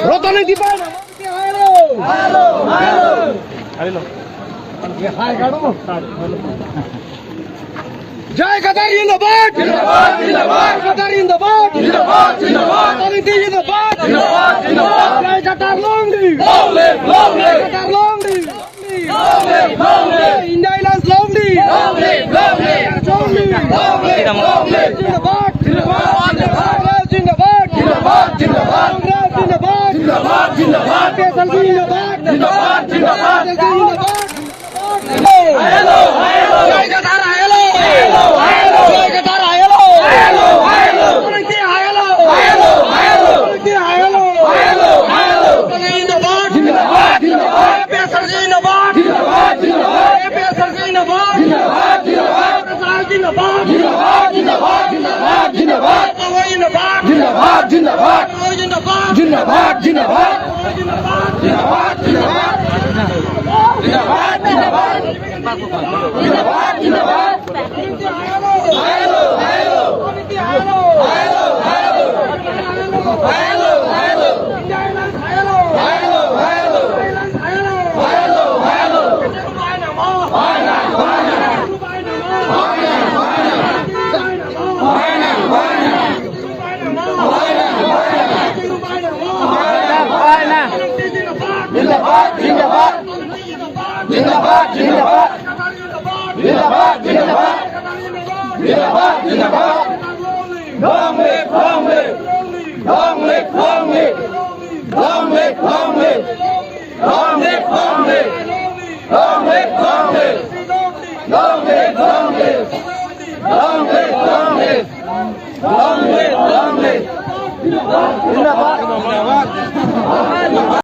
Rotani di Bana. Hello. Jai Qatar Zindabad! Zindabad! Zindabad! Qatar Zindabad! Zindabad! Zindabad! Rotani in the bad! Zindabad! Zindabad! Jai Qatar long live! Long live! Long live! Qatar long live! Long live! Long live! India Islands long live! Long live! Long live! Long live! Long live! Long live! Zindabad! Zindabad! Zindabad! Zindabad! Zindabad! Zindabad! Zindabad! Zindabad! Zindabad! Zindabad! Zindabad! Zindabad! Zindabad! Hello! Hello! Jai Qatar! Hello! Hello! Hello! Jai Qatar! Hello! Hello! Hello! Hello! Hello! Hello! Hello! Hello! Hello! Zindabad! Zindabad! Zindabad! APSR Zindabad! Zindabad! Zindabad! APSR Zindabad! Zindabad! Zindabad! Prasad Zindabad! Zindabad! Zindabad! Zindabad! Zindabad! Zindabad! Zindabad! Zindabad! Zindabad! Zindabad! Zindabad! Zindabad! Zindabad! Zindabad! Zindabad! Zindabad! Zindabad! Hello! Hello! Hello! Hello! Hello! Hello! Zindabad! Zindabad! Zindabad! Zindabad! Zindabad! Zindabad! Zindabad! Zindabad! Long live! Long live! Long live! Long live! Long live! Long live! Long live! Long live! Long live! Long live! Long live! Long live! Long live! Long live! Long live! Long live! Zindabad! Zindabad!